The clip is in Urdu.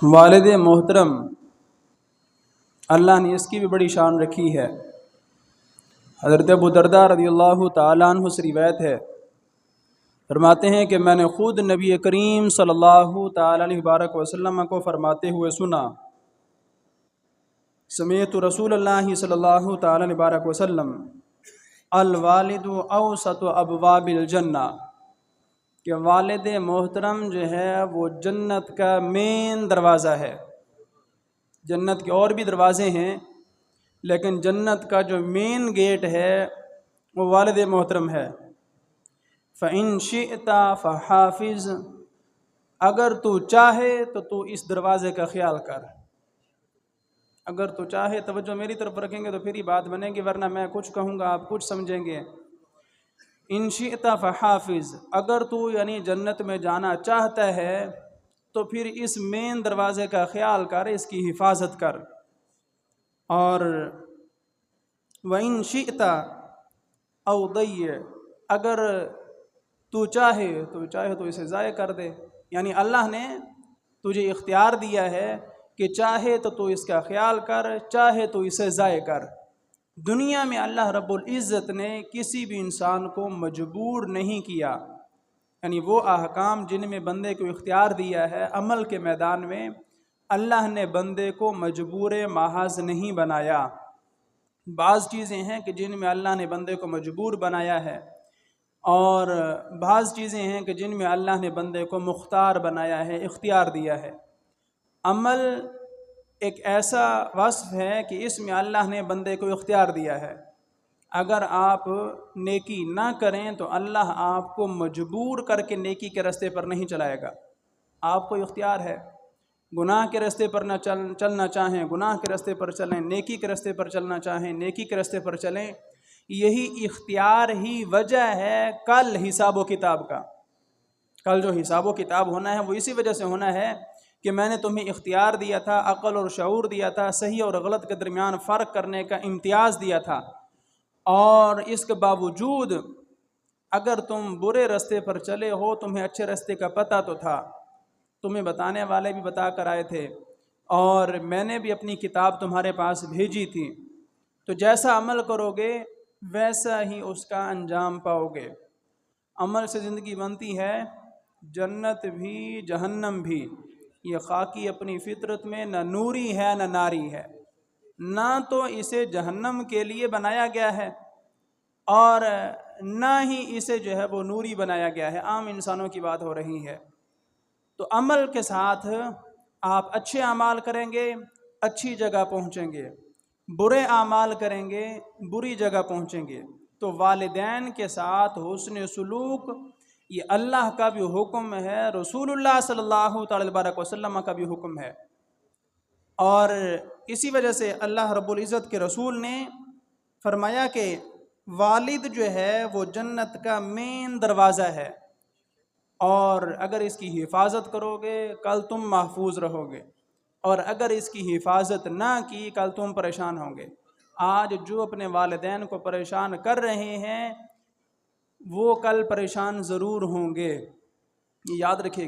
والد محترم اللہ نے اس کی بھی بڑی شان رکھی ہے۔ حضرت ابو درداء رضی اللہ تعالیٰ عنہ سے روایت ہے، فرماتے ہیں کہ میں نے خود نبی کریم صلی اللہ تعالیٰ علیہ وبارک وسلم کو فرماتے ہوئے سنا، سمیعت رسول اللہ صلی اللہ تعالیٰ علیہ وبارک وسلم الوالد اوسط ابواب الجنہ، کہ والد محترم جو ہے وہ جنت کا مین دروازہ ہے۔ جنت کے اور بھی دروازے ہیں، لیکن جنت کا جو مین گیٹ ہے وہ والد محترم ہے۔ فَإِن شِئْتَ فَحَافِظْ، اگر تو چاہے تو تو اس دروازے کا خیال کر۔ اگر تو چاہے، توجہ میری طرف رکھیں گے تو پھر ہی بات بنے گی، ورنہ میں کچھ کہوں گا آپ کچھ سمجھیں گے۔ ان شئت فحافظ، اگر تو یعنی جنت میں جانا چاہتا ہے تو پھر اس مین دروازے کا خیال کر، اس کی حفاظت کر۔ اور وَإِن شِئْتَ أَوْ ضَيِّعْ، اگر تو چاہے تو اسے ضائع کر دے، یعنی اللہ نے تجھے اختیار دیا ہے کہ چاہے تو اس کا خیال کر، چاہے تو اسے ضائع کر۔ دنیا میں اللہ رب العزت نے کسی بھی انسان کو مجبور نہیں کیا، یعنی وہ احکام جن میں بندے کو اختیار دیا ہے عمل کے میدان میں، اللہ نے بندے کو مجبور محض نہیں بنایا۔ بعض چیزیں ہیں کہ جن میں اللہ نے بندے کو مجبور بنایا ہے، اور بعض چیزیں ہیں کہ جن میں اللہ نے بندے کو مختار بنایا ہے، اختیار دیا ہے۔ عمل ایک ایسا وصف ہے کہ اس میں اللہ نے بندے کو اختیار دیا ہے۔ اگر آپ نیکی نہ کریں تو اللہ آپ کو مجبور کر کے نیکی کے راستے پر نہیں چلائے گا۔ آپ کو اختیار ہے، گناہ کے راستے پر نہ چلنا چاہیں گناہ کے راستے پر چلیں، نیکی کے راستے پر چلنا چاہیں نیکی کے راستے پر چلیں۔ یہی اختیار ہی وجہ ہے کل حساب و کتاب کا۔ کل جو حساب و کتاب ہونا ہے وہ اسی وجہ سے ہونا ہے کہ میں نے تمہیں اختیار دیا تھا، عقل اور شعور دیا تھا، صحیح اور غلط کے درمیان فرق کرنے کا امتیاز دیا تھا، اور اس کے باوجود اگر تم برے راستے پر چلے ہو، تمہیں اچھے راستے کا پتہ تو تھا، تمہیں بتانے والے بھی بتا کر آئے تھے، اور میں نے بھی اپنی کتاب تمہارے پاس بھیجی تھی، تو جیسا عمل کرو گے ویسا ہی اس کا انجام پاؤ گے۔ عمل سے زندگی بنتی ہے، جنت بھی جہنم بھی۔ یہ خاکی اپنی فطرت میں نہ نوری ہے نہ ناری ہے، نہ تو اسے جہنم کے لیے بنایا گیا ہے اور نہ ہی اسے جو ہے وہ نوری بنایا گیا ہے۔ عام انسانوں کی بات ہو رہی ہے۔ تو عمل کے ساتھ آپ اچھے اعمال کریں گے، اچھی جگہ پہنچیں گے، برے اعمال کریں گے، بری جگہ پہنچیں گے۔ تو والدین کے ساتھ حسن سلوک یہ اللہ کا بھی حکم ہے، رسول اللہ صلی اللہ تعالی علیہ وسلم کا بھی حکم ہے، اور اسی وجہ سے اللہ رب العزت کے رسول نے فرمایا کہ والد جو ہے وہ جنت کا مین دروازہ ہے، اور اگر اس کی حفاظت کرو گے کل تم محفوظ رہو گے، اور اگر اس کی حفاظت نہ کی کل تم پریشان ہوں گے۔ آج جو اپنے والدین کو پریشان کر رہے ہیں وہ کل پریشان ضرور ہوں گے، یہ یاد رکھیے۔